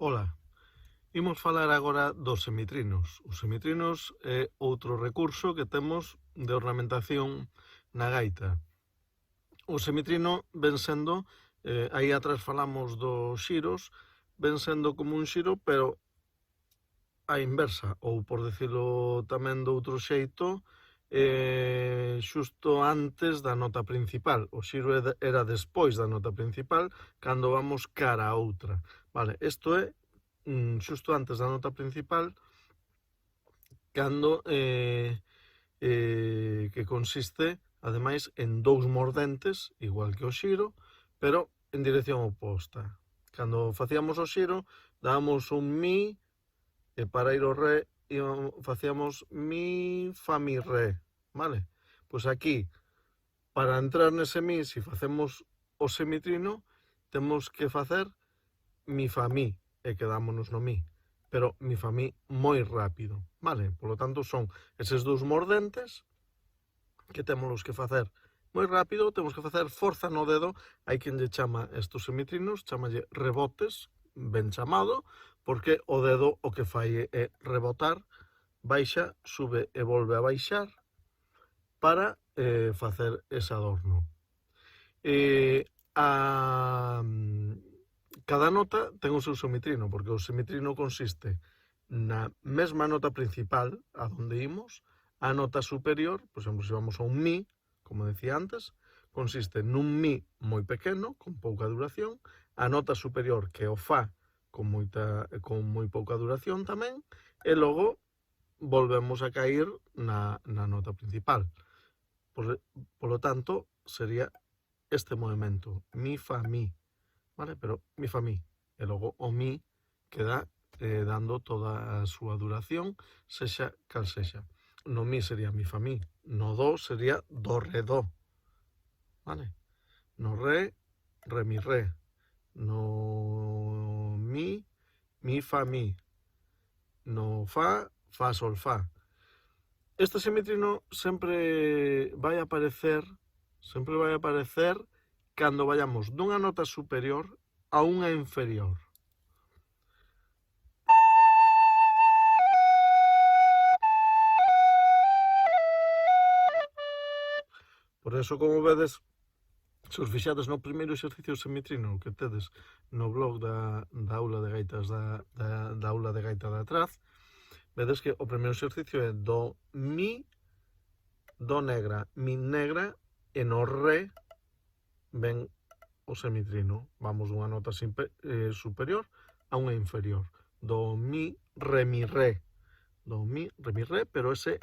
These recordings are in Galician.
Ola, imos falar agora dos semitrinos. Os semitrinos é outro recurso que temos de ornamentación na gaita. O semitrino ven sendo, aí atrás falamos dos xiros, ven sendo como un xiro, pero a inversa, ou por decirlo tamén de outro xeito, xusto antes da nota principal. O xiro era despois da nota principal, cando vamos cara a outra. Vale, isto é xusto antes da nota principal, cando que consiste, ademais, en dous mordentes, igual que o xiro, pero en dirección oposta. Cando facíamos o xiro, dábamos un mi, e para ir ao re facíamos mi, fa, mi, re, vale? Pois aquí, para entrar nese mi, se facemos o semitrino, temos que facer mi, fa, mi, e quedámonos no mi. Pero mi, fa, mi moi rápido, vale? Por lo tanto, son eses dous mordentes que temos que facer moi rápido, temos que facer forza no dedo. Hai quen lle chama estos semitrinos, chamalle rebotes, ben chamado, porque o dedo o que fai é rebotar, baixa, sube e volve a baixar para facer ese adorno. Cada nota ten o seu semitrino, porque o semitrino consiste na mesma nota principal a donde imos, a nota superior, por exemplo, se vamos a un mi, como decía antes, consiste nun mi moi pequeno, con pouca duración, a nota superior que o fa con moi pouca duración tamén, e logo volvemos a cair na nota principal. Por lo tanto, sería este movimento, mi, fa, mi, vale? Pero mi, fa, mi, e logo o mi queda dando toda a súa duración, sexa cal sexa. No mi sería mi, fa, mi, no do sería do, re, do, vale? No re, re, mi, re, no mi, mi, fa, mi, no fa, fa, sol, fa. Este semitrino sempre vai aparecer cando vayamos dunha nota superior a unha inferior. Por eso, como vedes, se os fixades no primeiro exercicio semitrino que tedes no blog da aula de gaitas da aula de gaita de atrás, vedes que o primeiro exercicio é do, mi, do negra, mi negra, e no re ven o semitrino. Vamos dunha nota superior a unha inferior. Do, mi, re, mi, re. Do, mi, re, mi, re, pero ese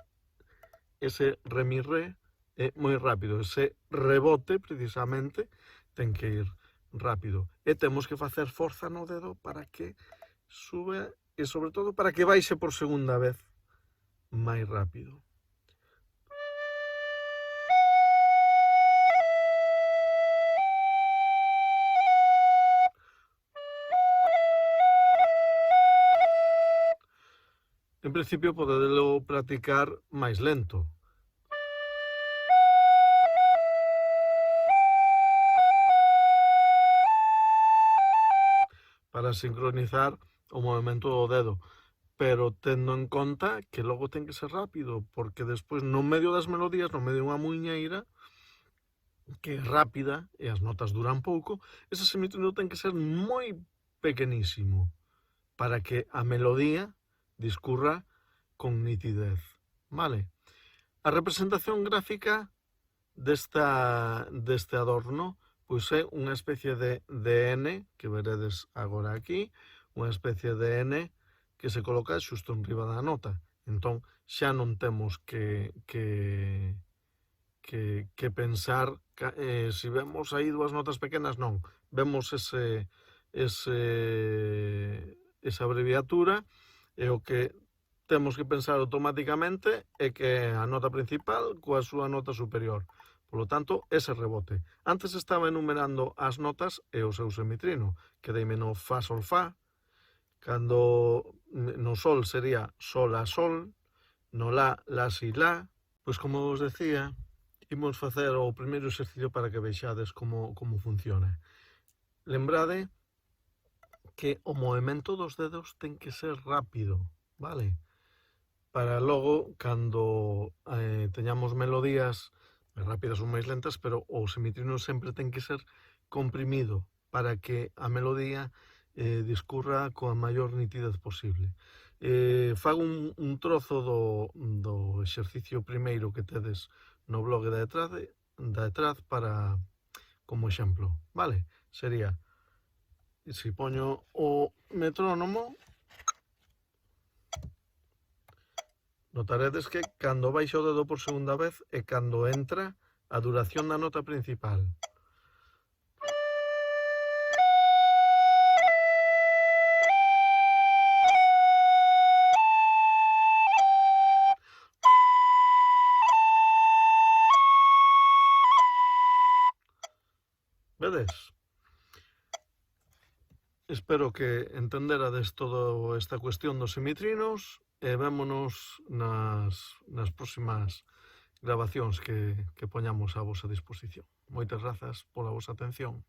re, mi, re é moi rápido. Ese rebote, precisamente, ten que ir rápido. E temos que facer forza no dedo para que sube e, sobre todo, para que baixe por segunda vez máis rápido. En principio, podedelo practicar máis lento. Para sincronizar o movimento do dedo, pero tendo en conta que logo ten que ser rápido, porque despois no medio das melodías, no medio dunha muiñeira que é rápida e as notas duran pouco, ese semitrino ten que ser moi pequenísimo para que a melodía discurra con nitidez, vale? A representación gráfica deste adorno pois é unha especie de N, que veredes agora aquí, unha especie de N que se coloca xusto en riba da nota. Entón, xa non temos que pensar, se vemos aí dúas notas pequenas, non. Vemos esa abreviatura, e o que temos que pensar automáticamente é que a nota principal coa súa nota superior. Por lo tanto, ese rebote. Antes estaba enumerando as notas e o seu semitrino. Quedeime no fa, sol, fa. Cando no sol sería sol, a, sol. No la, si, la. Pois como vos decía, imos facer o primeiro exercicio para que vexades como funciona. Lembrade que o movimento dos dedos ten que ser rápido, vale? Para logo, cando teñamos melodías máis rápidas ou máis lentas, pero o semitrino sempre ten que ser comprimido para que a melodía discurra coa maior nitidez posible. Fago un trozo do exercicio primeiro que tedes no blog da Etraz para como exemplo, vale? Sería, se poño o metrónomo, notaredes que cando baixo o dedo por segunda vez é cando entra a duración da nota principal. Vedes? Espero que entenderades toda esta cuestión dos semitrinos e vémonos nas próximas grabacións que poñamos a vosa disposición. Moitas grazas pola vosa atención.